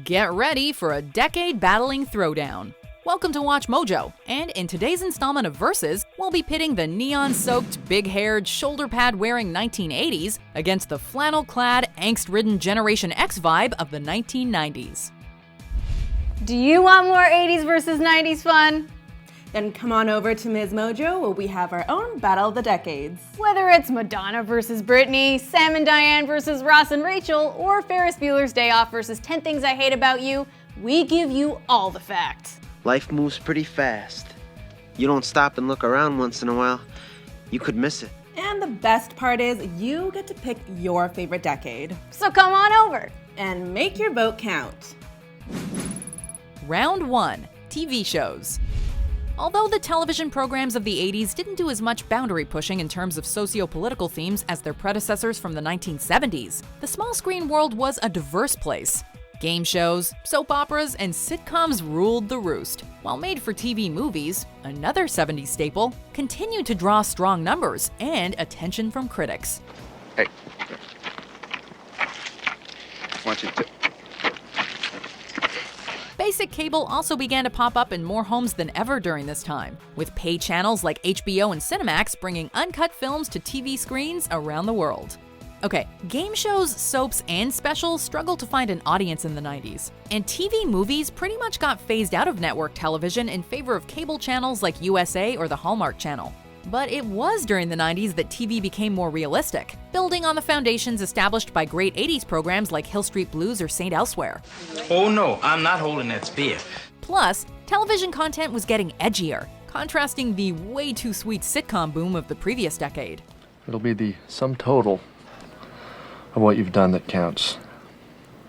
Get ready for a decade battling throwdown. Welcome to Watch Mojo, and in today's installment of Versus, we'll be pitting the neon-soaked, big-haired, shoulder-pad-wearing 1980s against the flannel-clad, angst-ridden Generation X vibe of the 1990s. Do you want more 80s versus 90s fun? Then come on over to Ms. Mojo, where we have our own Battle of the Decades. Whether it's Madonna versus Britney, Sam and Diane versus Ross and Rachel, or Ferris Bueller's Day Off versus 10 Things I Hate About You, we give you all the facts. Life moves pretty fast. You don't stop and look around once in a while, you could miss it. And the best part is you get to pick your favorite decade. So come on over and make your vote count. Round 1. TV shows. Although the television programs of the 80s didn't do as much boundary pushing in terms of socio-political themes as their predecessors from the 1970s, the small screen world was a diverse place. Game shows, soap operas, and sitcoms ruled the roost, while made-for-TV movies, another 70s staple, continued to draw strong numbers and attention from critics. Hey, I want you to... Basic cable also began to pop up in more homes than ever during this time, with pay channels like HBO and Cinemax bringing uncut films to TV screens around the world. Okay, game shows, soaps, and specials struggled to find an audience in the 90s, and TV movies pretty much got phased out of network television in favor of cable channels like USA or the Hallmark Channel. But it was during the 90s that TV became more realistic, building on the foundations established by great 80s programs like Hill Street Blues or St. Elsewhere. Oh no, I'm not holding that spear. Plus, television content was getting edgier, contrasting the way too sweet sitcom boom of the previous decade. It'll be the sum total of what you've done that counts,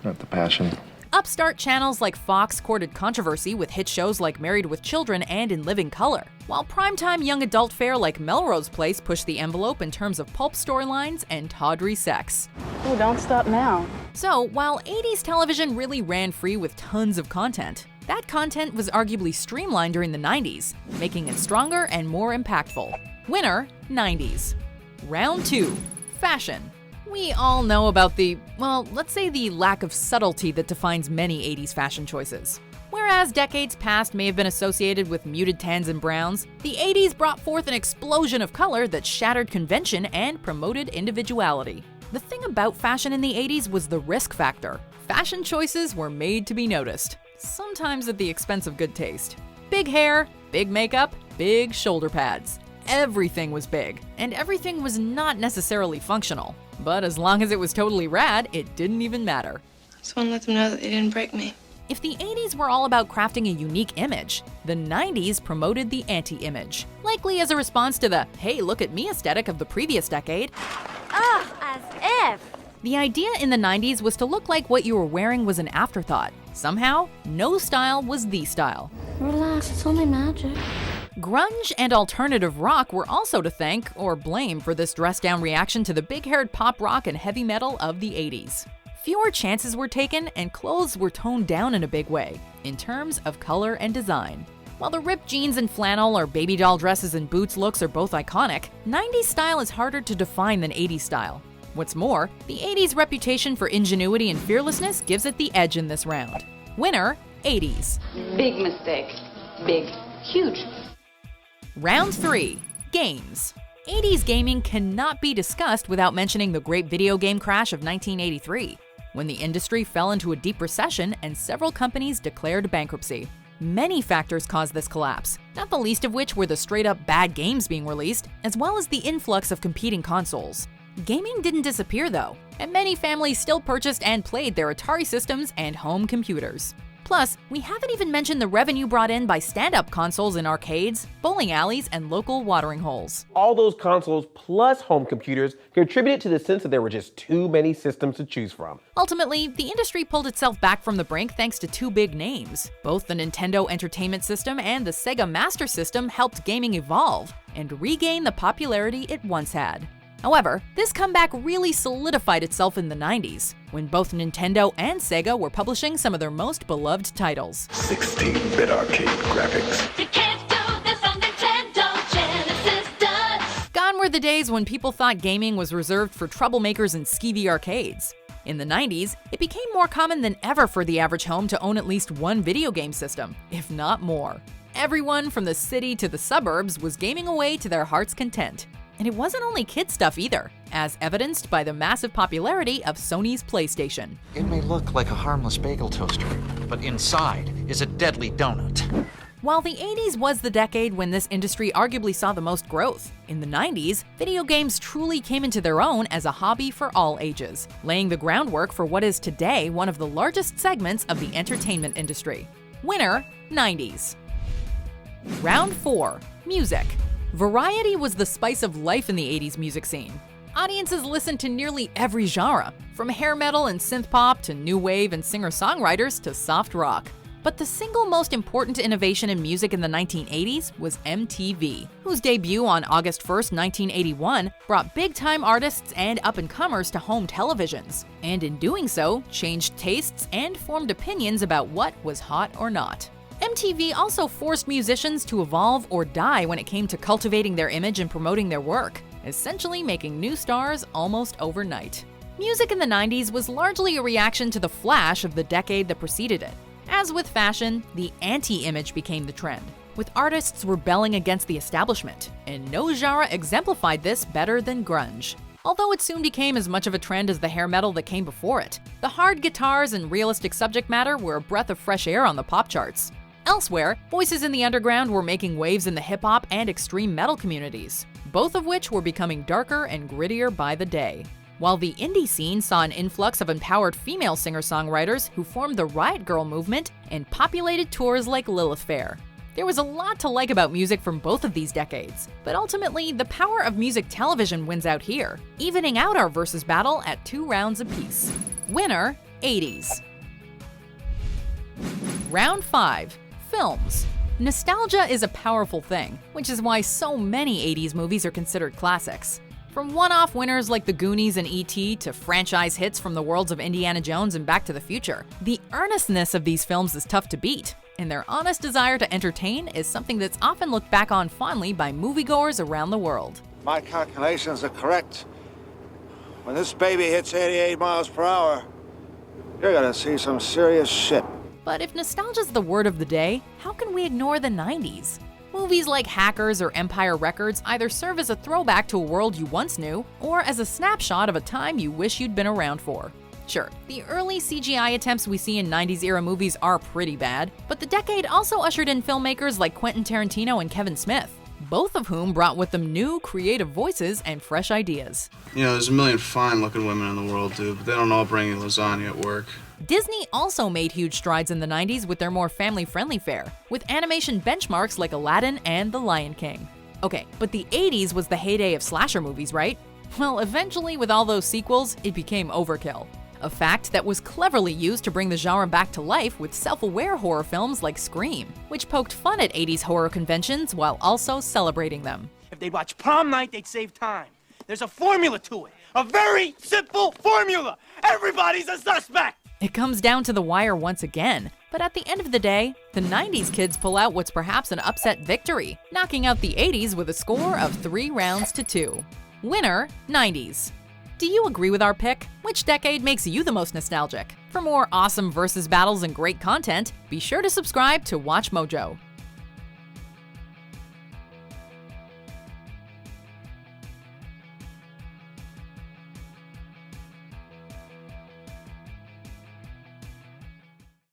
not the passion. Upstart channels like Fox courted controversy with hit shows like Married with Children and In Living Color, while primetime young adult fare like Melrose Place pushed the envelope in terms of pulp storylines and tawdry sex. Oh, don't stop now. So, while 80s television really ran free with tons of content, that content was arguably streamlined during the 90s, making it stronger and more impactful. Winner, 90s. Round 2. Fashion. We all know about let's say the lack of subtlety that defines many 80s fashion choices. Whereas decades past may have been associated with muted tans and browns, the 80s brought forth an explosion of color that shattered convention and promoted individuality. The thing about fashion in the 80s was the risk factor. Fashion choices were made to be noticed, sometimes at the expense of good taste. Big hair, big makeup, big shoulder pads. Everything was big, and everything was not necessarily functional. But as long as it was totally rad, it didn't even matter. I just want to let them know that they didn't break me. If the 80s were all about crafting a unique image, the 90s promoted the anti-image, likely as a response to the "hey, look at me" aesthetic of the previous decade. Ugh, as if. The idea in the 90s was to look like what you were wearing was an afterthought. Somehow, no style was the style. Relax, it's only magic. Grunge and alternative rock were also to thank or blame for this dress-down reaction to the big-haired pop rock and heavy metal of the 80s. Fewer chances were taken and clothes were toned down in a big way, in terms of color and design. While the ripped jeans and flannel or baby doll dresses and boots looks are both iconic, 90s style is harder to define than 80s style. What's more, the 80s reputation for ingenuity and fearlessness gives it the edge in this round. Winner, 80s. Big mistake. Big. Huge. Round 3. Games. 80s gaming cannot be discussed without mentioning the great video game crash of 1983, when the industry fell into a deep recession and several companies declared bankruptcy. Many factors caused this collapse, not the least of which were the straight-up bad games being released, as well as the influx of competing consoles. Gaming didn't disappear though, and many families still purchased and played their Atari systems and home computers. Plus, we haven't even mentioned the revenue brought in by stand-up consoles in arcades, bowling alleys, and local watering holes. All those consoles plus home computers contributed to the sense that there were just too many systems to choose from. Ultimately, the industry pulled itself back from the brink thanks to two big names. Both the Nintendo Entertainment System and the Sega Master System helped gaming evolve and regain the popularity it once had. However, this comeback really solidified itself in the 90s, when both Nintendo and Sega were publishing some of their most beloved titles. 16-bit arcade graphics. You can't do this on Nintendo Genesis does. Gone were the days when people thought gaming was reserved for troublemakers and skeevy arcades. In the 90s, it became more common than ever for the average home to own at least one video game system, if not more. Everyone from the city to the suburbs was gaming away to their heart's content. And it wasn't only kid stuff either, as evidenced by the massive popularity of Sony's PlayStation. It may look like a harmless bagel toaster, but inside is a deadly donut. While the 80s was the decade when this industry arguably saw the most growth, in the 90s, video games truly came into their own as a hobby for all ages, laying the groundwork for what is today one of the largest segments of the entertainment industry. Winner, 90s. Round 4. Music. Variety was the spice of life in the 80s music scene. Audiences listened to nearly every genre, from hair metal and synth pop to new wave and singer-songwriters to soft rock. But the single most important innovation in music in the 1980s was MTV, whose debut on August 1, 1981, brought big-time artists and up-and-comers to home televisions, and in doing so, changed tastes and formed opinions about what was hot or not. MTV also forced musicians to evolve or die when it came to cultivating their image and promoting their work, essentially making new stars almost overnight. Music in the 90s was largely a reaction to the flash of the decade that preceded it. As with fashion, the anti-image became the trend, with artists rebelling against the establishment, and no genre exemplified this better than grunge. Although it soon became as much of a trend as the hair metal that came before it, the hard guitars and realistic subject matter were a breath of fresh air on the pop charts. Elsewhere, voices in the underground were making waves in the hip-hop and extreme metal communities, both of which were becoming darker and grittier by the day. While the indie scene saw an influx of empowered female singer-songwriters who formed the Riot Girl movement and populated tours like Lilith Fair. There was a lot to like about music from both of these decades, but ultimately, the power of music television wins out here, evening out our versus battle at 2 rounds apiece. Winner, 80s. Round 5. Films. Nostalgia is a powerful thing, which is why so many 80s movies are considered classics. From one-off winners like The Goonies and E.T. to franchise hits from the worlds of Indiana Jones and Back to the Future, the earnestness of these films is tough to beat, and their honest desire to entertain is something that's often looked back on fondly by moviegoers around the world. My calculations are correct. When this baby hits 88 miles per hour, you're gonna see some serious shit. But if nostalgia's the word of the day, how can we ignore the 90s? Movies like Hackers or Empire Records either serve as a throwback to a world you once knew, or as a snapshot of a time you wish you'd been around for. Sure, the early CGI attempts we see in 90s-era movies are pretty bad, but the decade also ushered in filmmakers like Quentin Tarantino and Kevin Smith, both of whom brought with them new, creative voices and fresh ideas. You know, there's a million fine-looking women in the world, dude, but they don't all bring you lasagna at work. Disney also made huge strides in the 90s with their more family-friendly fare, with animation benchmarks like Aladdin and The Lion King. Okay, but the 80s was the heyday of slasher movies, right? Well, eventually, with all those sequels, it became overkill. A fact that was cleverly used to bring the genre back to life with self-aware horror films like Scream, which poked fun at 80s horror conventions while also celebrating them. If they'd watch Prom Night, they'd save time. There's a formula to it. A very simple formula. Everybody's a suspect. It comes down to the wire once again, but at the end of the day, the 90s kids pull out what's perhaps an upset victory, knocking out the 80s with a score of 3 rounds to 2. Winner, 90s. Do you agree with our pick? Which decade makes you the most nostalgic? For more awesome versus battles and great content, be sure to subscribe to Watch Mojo.